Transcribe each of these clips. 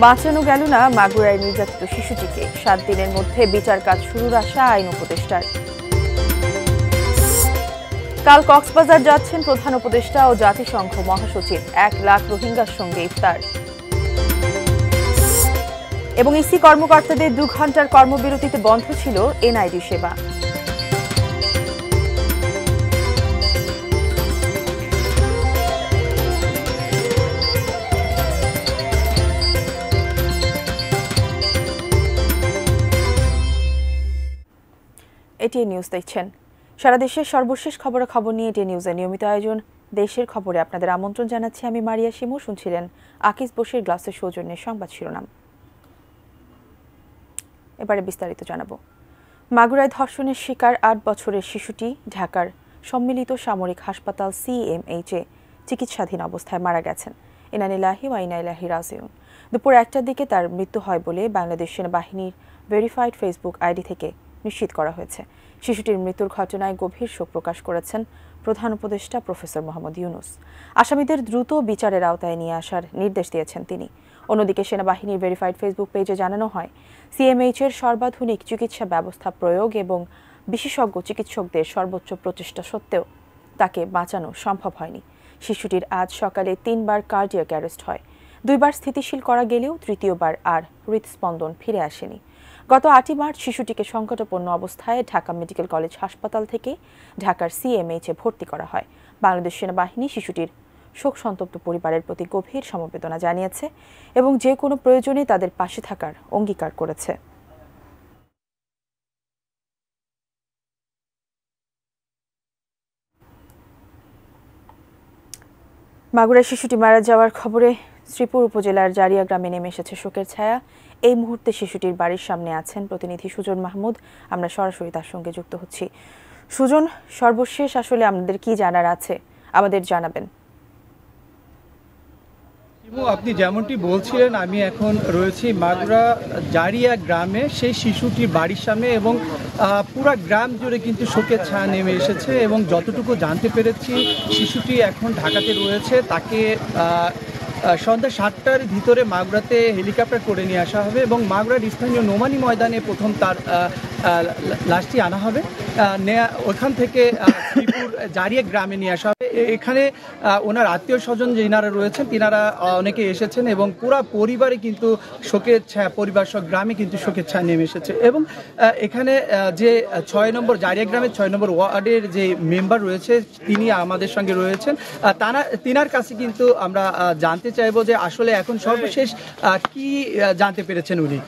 বাঁচানো গেল না মাগুরায় নির্যাতিত শিশুটিকে। 7 দিনের মধ্যে বিচার কাজ শুরুর আশা আইন উপদেষ্টার। কাল কক্সবাজার যাচ্ছেন প্রধান উপদেষ্টা ও জাতিসংঘ মহাসচিব। 1 লাখ রোহিঙ্গার সঙ্গে ইফতার। এবং ইসি কর্মকর্তাদের 2 ঘণ্টার কর্মবিরতিতে বন্ধ ছিল এনআইডি সেবা। এটিএন নিউজ দেখছেন। সারা দেশের সর্বশেষ খবরাখবর নিয়ে এটিএন নিউজের নিয়মিত আয়োজন দেশের খবরে আপনাদের আমন্ত্রণ জানাচ্ছি আমি মারিয়া শিমু। শুনছিলেন আকিস বশির গ্লাসের সৌজন্যে সংবাদ শিরোনাম। এবারে বিস্তারিত জানাবো। মাগুরায় ধর্ষণের শিকার 8 বছরের শিশুটি ঢাকার সম্মিলিত সামরিক হাসপাতাল সিএমএইচে চিকিৎসাধীন অবস্থায় মারা গেছেন। ইন্না লিল্লাহি ওয়া ইন্না ইলাইহি রাজিউন। দুপুর 1টার দিকে তার মৃত্যু হয় বলে বাংলাদেশ সেনাবাহিনীর ভেরিফাইড ফেসবুক আইডি থেকে নিশ্চিত করা হয়েছে। শিশুটির মৃত্যুর ঘটনায় গভীর শোক প্রকাশ করেছেন প্রধান উপদেষ্টা প্রফেসর মোহাম্মদ ইউনুস। আসামিদের দ্রুত বিচারের আওতায় নিয়ে আসার নির্দেশ দিয়েছেন তিনি। অন্যদিকে সেনাবাহিনীর ভেরিফাইড ফেসবুক পেজে জানানো হয়, সিএমএইচের সর্বাধুনিক চিকিৎসা ব্যবস্থা প্রয়োগ এবং বিশেষজ্ঞ চিকিৎসকদের সর্বোচ্চ প্রচেষ্টা সত্ত্বেও তাকে বাঁচানো সম্ভব হয়নি। শিশুটির আজ সকালে 3বার কার্ডিয়াক অ্যারেস্ট হয়। 2বার স্থিতিশীল করা গেলেও তৃতীয়বার আর হৃদস্পন্দন ফিরে আসেনি। গত 8 মার্চ শিশুটিকে সংকটাপন্ন অবস্থায় ঢাকা মেডিকেল কলেজ হাসপাতাল থেকে ঢাকার সিএমএইচে ভর্তি করা হয়। বাংলাদেশ সেনাবাহিনী শিশুটির শোক সন্তপ্ত পরিবারের প্রতি গভীর সমবেদনা জানিয়েছে এবং যে কোনো প্রয়োজনে তাদের পাশে থাকার অঙ্গীকার করেছে। মাগুরায় শিশুটি মারা যাওয়ার খবরে শ্রীপুর উপজেলার জারিয়া গ্রামে নেমে এসেছে শোকের ছায়া। এই মুহূর্তে শিশুটির বাড়ির সামনে আছেন প্রতিনিধি সুজন মাহমুদ। আমরা সরাসরি তার সঙ্গে যুক্ত হচ্ছি। সুজন, সর্বশেষ আসলে আমাদের কি জানার আছে আমাদের জানাবেন। আপনি যেমনটি বলছিলেন, আমি এখন রয়েছি মাগুরা জারিয়া গ্রামে, সেই শিশুটির বাড়ির সামনে এবং পুরা গ্রাম জুড়ে কিন্তু শোকের ছায়া নেমে এসেছে এবং যতটুকু জানতে পেরেছি শিশুটি এখন ঢাকাতে রয়েছে। তাকে সন্ধ্যা 7টার ভিতরে মাগুরাতে হেলিকপ্টার করে নিয়ে আসা হবে এবং মাগুরার স্থানীয় নোমানি ময়দানে প্রথম তার লাশটি আনা হবে। ওখান থেকে শ্রীপুর জারিয়া গ্রামে নিয়ে আসা হবে। এখানে ওনার আত্মীয় স্বজন যেনারা রয়েছেন তিনারা অনেকে এসেছেন এবং পুরা পরিবারে কিন্তু শোকের ছায়া, পরিবার সহ গ্রামে কিন্তু শোকের ছায়া নেমে এসেছে। এবং এখানে যে 6 নম্বর জারিয়া গ্রামের 6 নম্বর ওয়ার্ডের যে মেম্বার রয়েছে তিনি আমাদের সঙ্গে রয়েছেন। তিনার কাছে কিন্তু আমরা জানতে চাইবো যে আসলে এখন সর্বশেষ কি জানতে পেরেছেন উনি,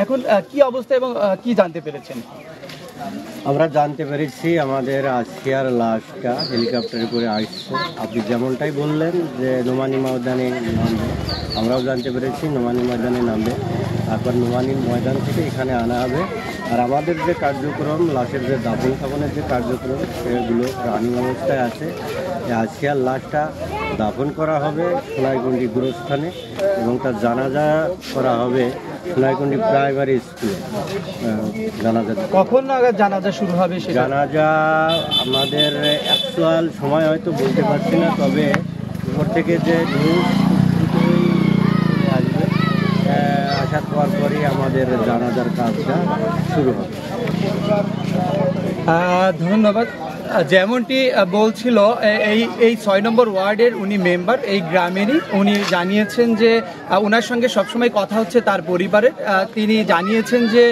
এখন কি অবস্থা এবং কি জানতে পেরেছেন। আমরা জানতে পেরেছি আমাদের আসিয়ার লাশটা হেলিকপ্টারে করে আসছে। আপনি যেমনটাই বললেন যে নোমানি ময়দানে নামবে, আমরাও জানতে পেরেছি নোমানি ময়দানে নামবে, তারপর নোমানি ময়দান থেকে এখানে আনা হবে। আর আমাদের যে কার্যক্রম, লাশের যে দাফন কাফনের যে কার্যক্রম সেগুলো রানিং অবস্থায় আছে। আসিয়ার লাশটা দাফন করা হবে সোনাইকুণ্ডি গুরুস্থানে এবং তার জানাজা করা হবে সোনাইকুণ্ডি প্রাইমারি স্কুলে। জানাজা কখন নাগাদ জানাজা শুরু হবে? জানাজা আমাদের অ্যাকচুয়াল সময় হয়তো বলতে পারছি না, তবে উপর থেকে যে নিউজ আসবে আসার পরই আমাদের জানাজার কাজটা শুরু হবে। ধন্যবাদ। যেমনটি বলছিল এই 6 নম্বর ওয়ার্ডের উনি মেম্বার, এই গ্রামেরই। উনি জানিয়েছেন যে ওনার সঙ্গে সবসময় কথা হচ্ছে তার পরিবারের। তিনি জানিয়েছেন যে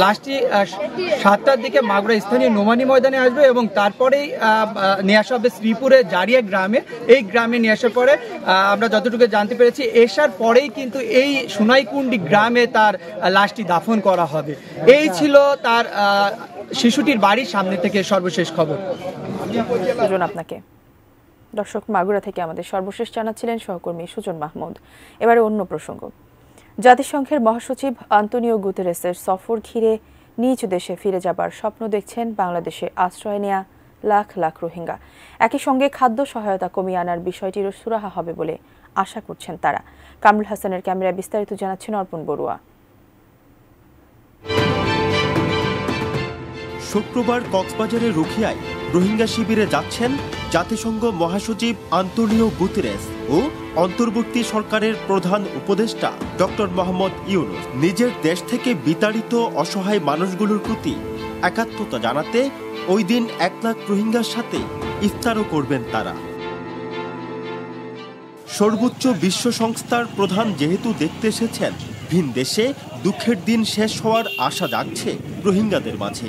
লাস্টটি 7টার দিকে মাগুরা স্থানীয় নোমানি ময়দানে আসবে এবং তারপরেই নিয়ে আসা হবে শ্রীপুরের জারিয়া গ্রামে। এই গ্রামে নিয়ে আসার পরে আমরা যতটুকু জানতে পেরেছি এসার পরেই কিন্তু এই সোনাইকুণ্ডি গ্রামে তার লাশটি দাফন করা হবে। এই ছিল তার শিশুটির বাড়ির সামনে থেকে সর্বশেষ খবর। সুজন আপনাকে। দর্শক, মাগুরা থেকে আমাদের সর্বশেষ জানাচ্ছিলেন সহকর্মী সুজন মাহমুদ। এবারে অন্য প্রসঙ্গ। জাতিসংঘের মহাসচিব আন্তোনিও গুতেরেসের সফর ঘিরে নিজ দেশে ফিরে যাবার স্বপ্ন দেখছেন বাংলাদেশে আশ্রয় নেয়া লাখ লাখ রোহিঙ্গা। একই সঙ্গে খাদ্য সহায়তা কমিয়ে আনার বিষয়টিরও সুরাহা হবে বলে আশা করছেন তারা। কামরুল হাসানের ক্যামেরায় বিস্তারিত জানাচ্ছেন অর্পণ বড়ুয়া। শুক্রবার কক্সবাজারের রুখিয়ায় রোহিঙ্গা শিবিরে যাচ্ছেন জাতিসংঘ মহাসচিব আন্তোনিও গুতেরেস। ও অন্তর্বর্তী সরকারের প্রধান উপদেষ্টা ডক্টর মোহাম্মদ ইউনূস নিজের দেশ থেকে বিতাড়িত অসহায় মানুষগুলোর প্রতি একাত্মতা জানাতে ওই দিন 1 লাখ রোহিঙ্গার সাথে ইফতারও করবেন তারা। সর্বোচ্চ বিশ্ব সংস্থার প্রধান যেহেতু দেখতে এসেছেন ভিন দেশে, দুঃখের দিন শেষ হওয়ার আশা জাগছে রোহিঙ্গাদের মাঝে।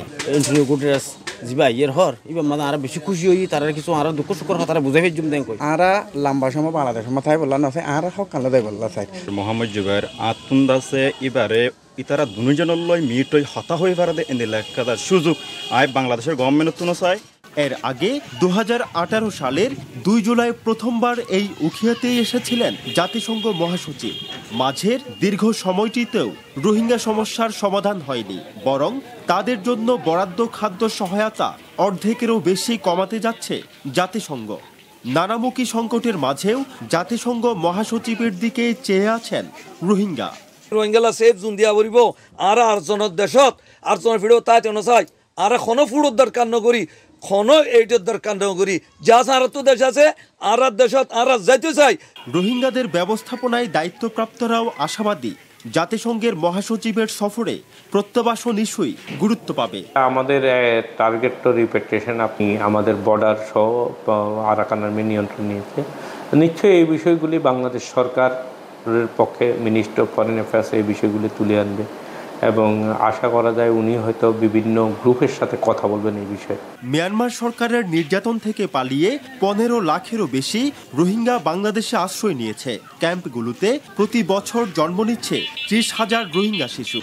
আরো বেশি খুশি হই, তারা কিছু আরো দুঃখ সুখ তারা বুঝাই ফেলছুম দেন কই আরা লম্বা সময় বাংলাদেশ মাথায় বললাম না আরা সকালে দেয় বললা চাই মোহাম্মদ জুবাইর আতুন্দাসে এবারে ইতারা দুজনের লয় মিট হই হতা হয়ে পারে এনে লেখাদার সুযোগ আয় বাংলাদেশের গভর্নমেন্ট তুনো চায়। এর আগে 2018 সালের 2 জুলাই প্রথমবার এই উখিয়াতেই এসেছিলেন জাতিসংঘ মহাসচিব। মাঝের দীর্ঘ সময়টিতেও রোহিঙ্গা সমস্যার সমাধান হয়নি, বরং তাদের জন্য বরাদ্দ খাদ্য সহায়তা অর্ধেকেরও বেশি কমাতে যাচ্ছে জাতিসংঘ। নানামুখী সংকটের মাঝেও জাতিসংঘ মহাসচিবের দিকে চেয়ে আছেন রোহিঙ্গা। রোহিঙ্গালা সেফ জোন দিয়া বলিব আর আরজনের দেশত আরজনের ফিরেও তাই তেন চাই আর এখনো ফুড়োর দরকার নকরি খন এইটার দরকার নকরি যা আর তো দেশ আছে আর দেশত আর যাইতে চাই। রোহিঙ্গাদের ব্যবস্থাপনায় দায়িত্বপ্রাপ্তরাও আশাবাদী জাতিসংঘের মহাসচিবের সফরে প্রত্যাবাসন ইস্যুই গুরুত্ব পাবে। আমাদের টার্গেট টু রিপেট্রেশন আপনি আমাদের বর্ডার সহ আরাকান আর্মি নিয়ন্ত্রণ নিয়েছে। নিশ্চয়ই এই বিষয়গুলি বাংলাদেশ সরকারের পক্ষে মিনিস্টার অফ ফরেন অ্যাফেয়ার্স এই বিষয়গুলি তুলে আনবে এবং আশা করা যায় উনি হয়তো বিভিন্ন গ্রুপের সাথে কথা বলবেন এই বিষয়ে। মিয়ানমার সরকারের নির্যাতন থেকে পালিয়ে 15 লাখেরও বেশি রোহিঙ্গা বাংলাদেশে আশ্রয় নিয়েছে। ক্যাম্পগুলোতে প্রতি বছর জন্ম নিচ্ছে 30,000 রোহিঙ্গা শিশু।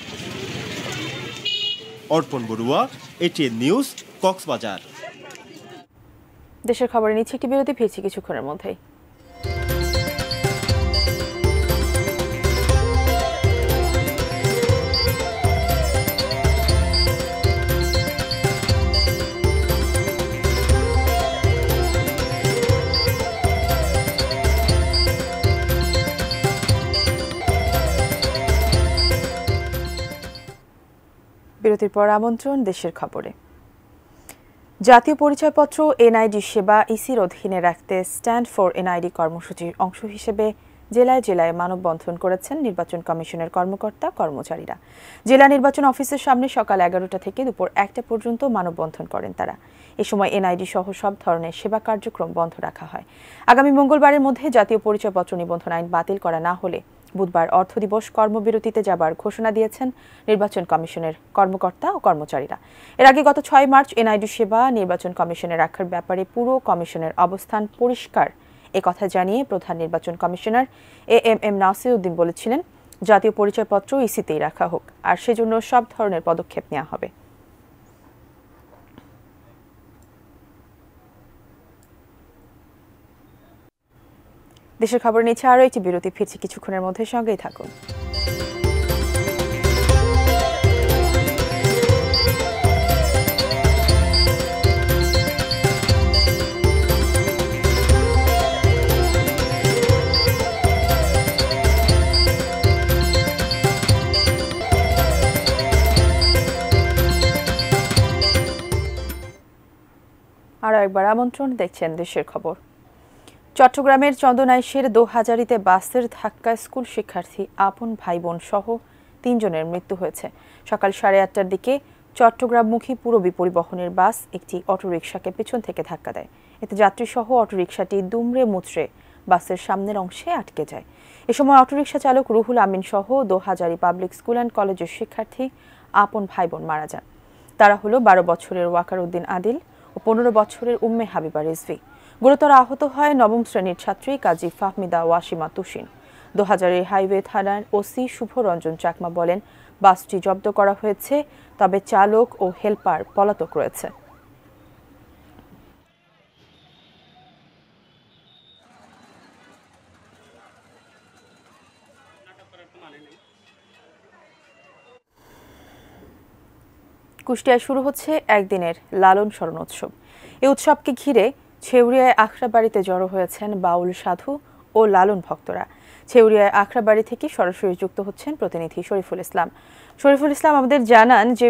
অর্পণ বড়ুয়া, এটিএন নিউজ, কক্সবাজার। দেশের খবরে নিচ্ছে একটি বিরতি, ফিরছি কিছুক্ষণের মধ্যেই। বিরতির পর আমন্ত্রণ দেশের খবরে। জাতীয় পরিচয়পত্র এনআইডি সেবা ইসির অধীনে রাখতে স্ট্যান্ড ফর এনআইডি কর্মসূচির অংশ হিসেবে জেলায় জেলায় মানববন্ধন করেছেন নির্বাচন কমিশনের কর্মকর্তা কর্মচারীরা। জেলা নির্বাচন অফিসের সামনে সকাল 11টা থেকে দুপুর 1টা পর্যন্ত মানববন্ধন করেন তারা। এ সময় এনআইডি সহ সব ধরনের সেবা কার্যক্রম বন্ধ রাখা হয়। আগামী মঙ্গলবারের মধ্যে জাতীয় পরিচয়পত্র নিবন্ধন আইন বাতিল করা না হলে বুধবার অর্থ দিবস কর্মবিরতিতে যাবার ঘোষণা দিয়েছেন নির্বাচন কমিশনের কর্মকর্তা ও কর্মচারীরা। এর আগে গত 6 মার্চ এনআইডি সেবা নির্বাচন কমিশনে রাখার ব্যাপারে পুরো কমিশনের অবস্থান পরিষ্কার একথা জানিয়ে প্রধান নির্বাচন কমিশনার এএমএম নাসির উদ্দিন বলেছিলেন, জাতীয় পরিচয়পত্র ইসিতেই রাখা হোক, আর সেজন্য সব ধরনের পদক্ষেপ নেওয়া হবে। দেশের খবর নিচ্ছে আরও একটি বিরতি, ফিরছি কিছুক্ষণের মধ্যে, সঙ্গেই থাকুন। আরও একবার আমন্ত্রণ, দেখছেন দেশের খবর। চট্টগ্রামের চন্দনাইশের দোহাজারীতে বাসের ধাক্কায় স্কুল শিক্ষার্থী আপন ভাই বোন সহ 3 জনের মৃত্যু হয়েছে। সকাল 8:30টার দিকে চট্টগ্রামমুখী পুরবী পরিবহনের বাস একটি অটোরিকশাকে পেছন থেকে ধাক্কা দেয়। এতে যাত্রীসহ অটোরিকশাটি দুমড়ে মুচড়ে বাসের সামনের অংশে আটকে যায়। এ সময় অটোরিকশা চালক রুহুল আমিন সহ দোহাজারী পাবলিক স্কুল অ্যান্ড কলেজের শিক্ষার্থী আপন ভাই বোন মারা যান। তারা হলো 12 বছরের ওয়াকার উদ্দিন আদিল ও 15 বছরের উম্মে হাবিবা রিজভী। গুরুতর আহত হয় 9ম শ্রেণীর ছাত্রী কাজী ফাহমিদা ওয়াসিমা তুসিন। দোহাজারীর হাইওয়ে থানার ওসি শুভরঞ্জন চাকমা বলেন, বাসটি জব্দ করা হয়েছে, তবে চালক ও হেলপার পলাতক রয়েছে। কুষ্টিয়ায় শুরু হচ্ছে একদিনের লালন স্মরণ উৎসব। এই উৎসবকে ঘিরে ছেউরিয়ায় আখড়াবাড়িতে জড়ো হয়েছেন বাউল সাধু ও লালন ভক্তরা। ছেউরিয়ায় আখড়াবাড়ি থেকে সরাসরি যুক্ত হচ্ছেন প্রতিনিধি শরীফুল ইসলাম। শরীফুল ইসলাম, আমাদের জানান যে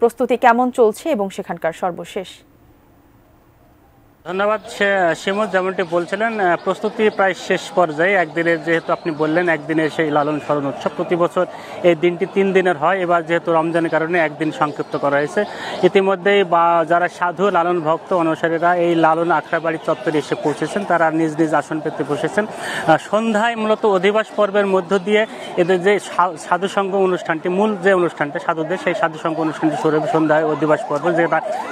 প্রস্তুতি কেমন চলছে এবং সেখানকার সর্বশেষ। ধন্যবাদ শিমু, যেমনটি বলছিলেন প্রস্তুতি প্রায় শেষ পর্যায়ে। একদিনের, যেহেতু আপনি বললেন একদিনের সেই লালন স্মরণ উৎসব, প্রতি বছর এই দিনটি 3 দিনের হয়। এবার যেহেতু রমজানের কারণে একদিন সংক্ষিপ্ত করা হয়েছে। ইতিমধ্যেই বা যারা সাধু লালন ভক্ত অনুসারীরা এই লালন আখড়াবাড়ি চত্বরে এসে পৌঁছেছেন, তারা নিজ নিজ আসন পেতে বসেছেন। সন্ধ্যায় মূলত অধিবাস পর্বের মধ্য দিয়ে এদের যে সাধু সংঘ অনুষ্ঠানটি, মূল যে অনুষ্ঠানটা সাধুদের, সেই সাধু সংঘ অনুষ্ঠানটি শুরু হবে সন্ধ্যায় অধিবাস পর্ব,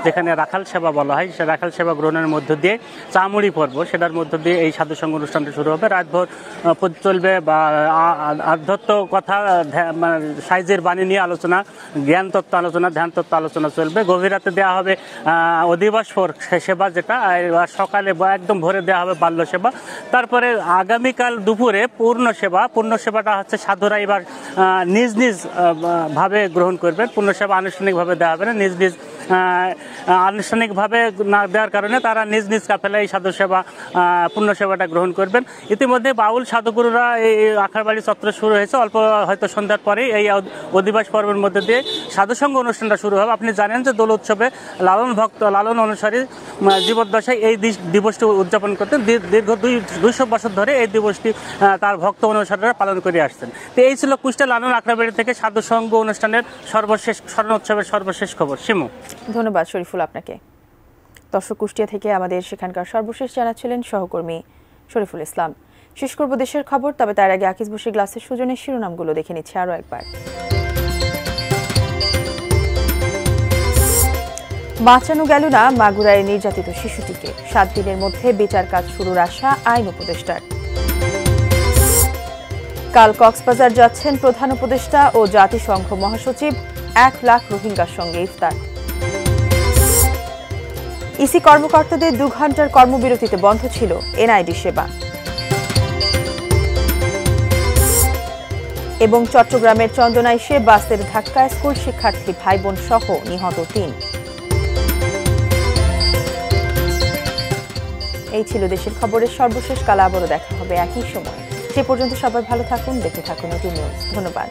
যেখানে রাখাল সেবা বলা হয়। সে রাখাল সেবা গ্রহণের মধ্য দিয়ে চামড়ি পর্ব, সেটার মধ্য দিয়ে এই সাধু সংঘ অনুষ্ঠানটি শুরু হবে। রাতভর চলবে বা আধ্যাত্ম কথা, সাইজের বাণী নিয়ে আলোচনা, জ্ঞান তত্ত্ব আলোচনা, ধ্যান তত্ত্ব আলোচনা চলবে। গভীর রাতে দেওয়া হবে অধিবাস সেবা, যেটা সকালে বা একদম ভোরে দেওয়া হবে বাল্য সেবা। তারপরে আগামীকাল দুপুরে পূর্ণ সেবাটা হচ্ছে সাধুরা এবার নিজ নিজ ভাবে গ্রহণ করবেন। পূর্ণ সেবা আনুষ্ঠানিকভাবে দেওয়া হবে না, নিজ নিজ আনুষ্ঠানিকভাবে না দেওয়ার কারণে তারা নিজ নিজ কাফেলায় এই সাধু সেবা, পূর্ণ সেবাটা গ্রহণ করবেন। ইতিমধ্যে বাউল সাধুগুরুরা এই আখড়াবাড়ি চত্বরে শুরু হয়েছে। অল্প হয়তো সন্ধ্যার পরেই এই অধিবাস পর্বের মধ্যে দিয়ে সাধুসংঘ অনুষ্ঠানটা শুরু হবে। আপনি জানেন যে দোল উৎসবে লালন অনুসারী জীবদ্দশায় এই দিবসটি উদযাপন করতেন। দীর্ঘ 200 বছর ধরে এই দিবসটি তার ভক্ত অনুসারীরা পালন করে আসছেন। তো এই ছিল কুষ্টিয়া লালন আখড়াবাড়ি থেকে সাধুসংঘ অনুষ্ঠানের সর্বশেষ স্মরণ উৎসবের সর্বশেষ খবর। শিমু, ধন্যবাদ শরীফুল আপনাকে। দর্শক, কুষ্টিয়া থেকে আমাদের সেখানকার সর্বশেষ জানাচ্ছিলেন সহকর্মী শরীফুল ইসলাম। শেষ করব দেশের খবর, তবে তার আগে আকিজ বসে গ্লাসের সুজনের শিরোনামগুলো দেখে নিচ্ছে আরও একবার। বাঁচানো গেল না মাগুরায় নির্যাতিত শিশুটিকে, 7 দিনের মধ্যে বিচার কাজ শুরুর আশা আইন উপদেষ্টার। কাল কক্সবাজার যাচ্ছেন প্রধান উপদেষ্টা ও জাতিসংঘ মহাসচিব, 1 লাখ রোহিঙ্গার সঙ্গে ইফতার। ইসি কর্মকর্তাদের 2 ঘণ্টার কর্মবিরতিতে বন্ধ ছিল এনআইডি সেবা। এবং চট্টগ্রামের চন্দনাইশে বাসের ধাক্কায় স্কুল শিক্ষার্থী ভাই বোন সহ নিহত 3। এই ছিল দেশের খবরের সর্বশেষ। কাল আবারও দেখা হবে একই সময়। সে পর্যন্ত সবাই ভালো থাকুন, দেখতে থাকুন OT নিউজ। ধন্যবাদ।